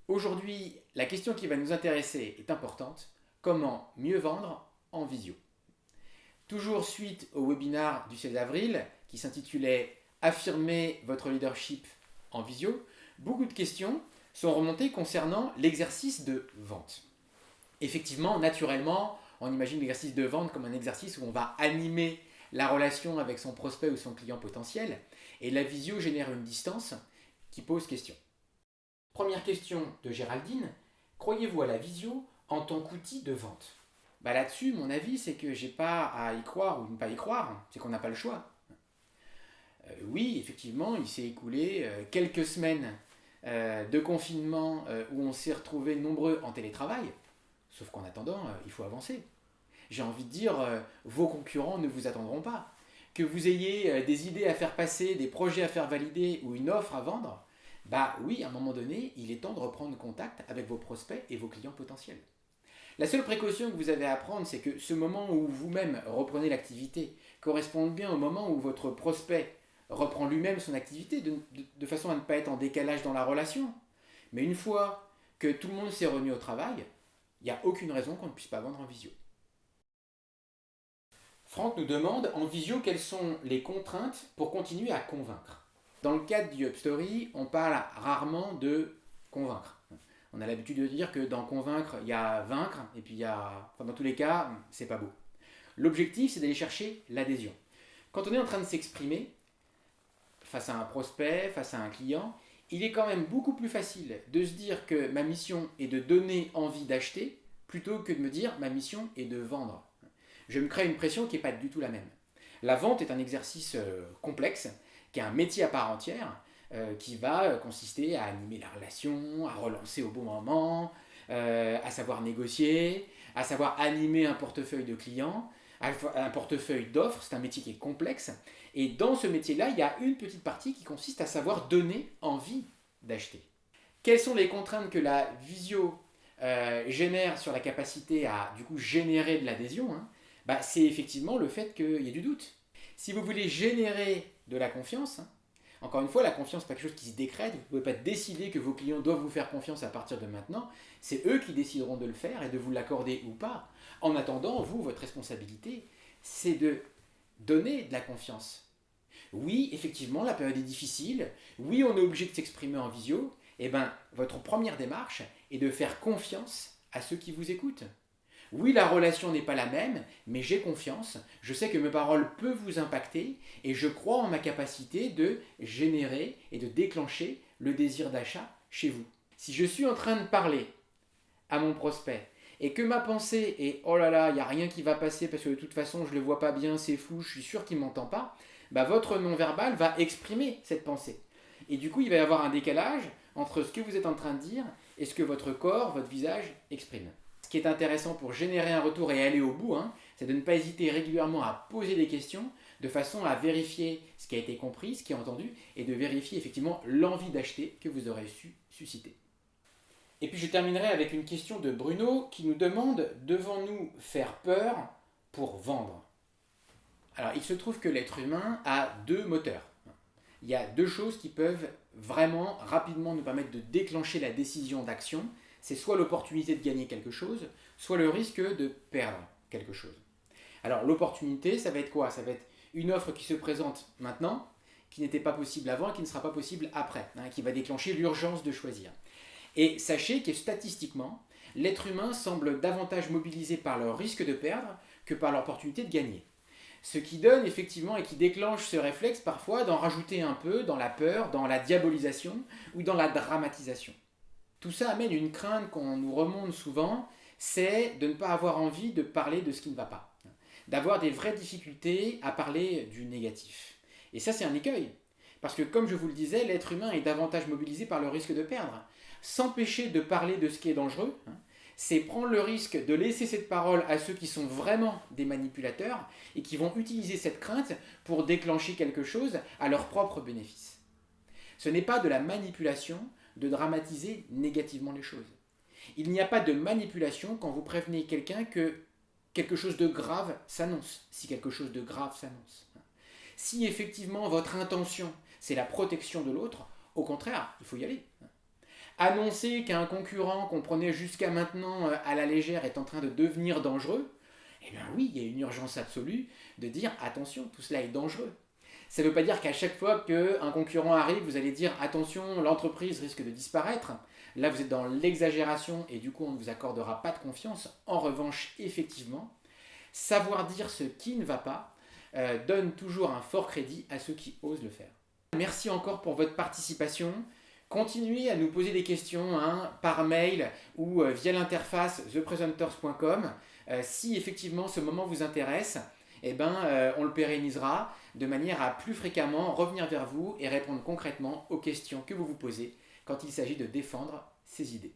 Aujourd'hui, la question qui va nous intéresser est importante. Comment mieux vendre en visio? Toujours suite au webinar du 16 avril qui s'intitulait Affirmer votre leadership en visio, beaucoup de questions sont remontées concernant l'exercice de vente. Effectivement, naturellement, on imagine l'exercice de vente comme un exercice où on va animer la relation avec son prospect ou son client potentiel, et la visio génère une distance qui pose question. Première question de Géraldine, croyez-vous à la visio en tant qu'outil de vente? Là-dessus, mon avis, c'est que j'ai pas à y croire ou ne pas y croire, c'est qu'on n'a pas le choix. Oui, effectivement, il s'est écoulé quelques semaines de confinement où on s'est retrouvés nombreux en télétravail, sauf qu'en attendant, il faut avancer. J'ai envie de dire, vos concurrents ne vous attendront pas. Que vous ayez des idées à faire passer, des projets à faire valider ou une offre à vendre, oui, à un moment donné, il est temps de reprendre contact avec vos prospects et vos clients potentiels. La seule précaution que vous avez à prendre, c'est que ce moment où vous-même reprenez l'activité corresponde bien au moment où votre prospect reprend lui-même son activité, de façon à ne pas être en décalage dans la relation. Mais une fois que tout le monde s'est remis au travail, il n'y a aucune raison qu'on ne puisse pas vendre en visio. Franck nous demande en visio quelles sont les contraintes pour continuer à convaincre. Dans le cadre du UpStory, on parle rarement de convaincre. On a l'habitude de dire que dans convaincre, il y a vaincre, et puis dans tous les cas, c'est pas beau. L'objectif, c'est d'aller chercher l'adhésion. Quand on est en train de s'exprimer, face à un prospect, face à un client, il est quand même beaucoup plus facile de se dire que ma mission est de donner envie d'acheter, plutôt que de me dire ma mission est de vendre. Je me crée une pression qui n'est pas du tout la même. La vente est un exercice complexe, qui est un métier à part entière, qui va consister à animer la relation, à relancer au bon moment, à savoir négocier, à savoir animer un portefeuille de clients, un portefeuille d'offres. C'est un métier qui est complexe. Et dans ce métier-là, il y a une petite partie qui consiste à savoir donner envie d'acheter. Quelles sont les contraintes que la visio génère sur la capacité à du coup générer de l'adhésion? C'est effectivement le fait qu'il y ait du doute. Si vous voulez générer de la confiance, encore une fois, la confiance, n'est pas quelque chose qui se décrète. Vous ne pouvez pas décider que vos clients doivent vous faire confiance à partir de maintenant. C'est eux qui décideront de le faire et de vous l'accorder ou pas. En attendant, vous, votre responsabilité, c'est de donner de la confiance. Oui, effectivement, la période est difficile. Oui, on est obligé de s'exprimer en visio. Votre première démarche est de faire confiance à ceux qui vous écoutent. Oui, la relation n'est pas la même, mais j'ai confiance, je sais que mes paroles peuvent vous impacter et je crois en ma capacité de générer et de déclencher le désir d'achat chez vous. Si je suis en train de parler à mon prospect et que ma pensée est « oh là là, il n'y a rien qui va passer parce que de toute façon je ne le vois pas bien, c'est fou, je suis sûr qu'il ne m'entend pas », votre non-verbal va exprimer cette pensée. Et du coup, il va y avoir un décalage entre ce que vous êtes en train de dire et ce que votre corps, votre visage exprime. Ce qui est intéressant pour générer un retour et aller au bout, c'est de ne pas hésiter régulièrement à poser des questions de façon à vérifier ce qui a été compris, ce qui est entendu, et de vérifier effectivement l'envie d'acheter que vous aurez su susciter. Et puis je terminerai avec une question de Bruno qui nous demande « Devons-nous faire peur pour vendre ?» Alors il se trouve que l'être humain a deux moteurs. Il y a deux choses qui peuvent vraiment rapidement nous permettre de déclencher la décision d'action. C'est soit l'opportunité de gagner quelque chose, soit le risque de perdre quelque chose. Alors l'opportunité, ça va être quoi? Ça va être une offre qui se présente maintenant, qui n'était pas possible avant et qui ne sera pas possible après, qui va déclencher l'urgence de choisir. Et sachez que statistiquement, l'être humain semble davantage mobilisé par le risque de perdre que par l'opportunité de gagner. Ce qui donne effectivement et qui déclenche ce réflexe parfois d'en rajouter un peu dans la peur, dans la diabolisation ou dans la dramatisation. Tout ça amène une crainte qu'on nous remonte souvent, c'est de ne pas avoir envie de parler de ce qui ne va pas. D'avoir des vraies difficultés à parler du négatif. Et ça, c'est un écueil. Parce que, comme je vous le disais, l'être humain est davantage mobilisé par le risque de perdre. S'empêcher de parler de ce qui est dangereux, c'est prendre le risque de laisser cette parole à ceux qui sont vraiment des manipulateurs et qui vont utiliser cette crainte pour déclencher quelque chose à leur propre bénéfice. Ce n'est pas de la manipulation de dramatiser négativement les choses. Il n'y a pas de manipulation quand vous prévenez quelqu'un que quelque chose de grave s'annonce, si quelque chose de grave s'annonce. Si effectivement votre intention, c'est la protection de l'autre, au contraire, il faut y aller. Annoncer qu'un concurrent qu'on prenait jusqu'à maintenant à la légère est en train de devenir dangereux, eh bien oui, il y a une urgence absolue de dire attention, tout cela est dangereux. Ça ne veut pas dire qu'à chaque fois qu'un concurrent arrive, vous allez dire attention, l'entreprise risque de disparaître. Là, vous êtes dans l'exagération et du coup, on ne vous accordera pas de confiance. En revanche, effectivement, savoir dire ce qui ne va pas donne toujours un fort crédit à ceux qui osent le faire. Merci encore pour votre participation. Continuez à nous poser des questions par mail ou via l'interface thepresenters.com. Si effectivement ce moment vous intéresse, on le pérennisera de manière à plus fréquemment revenir vers vous et répondre concrètement aux questions que vous vous posez quand il s'agit de défendre ces idées.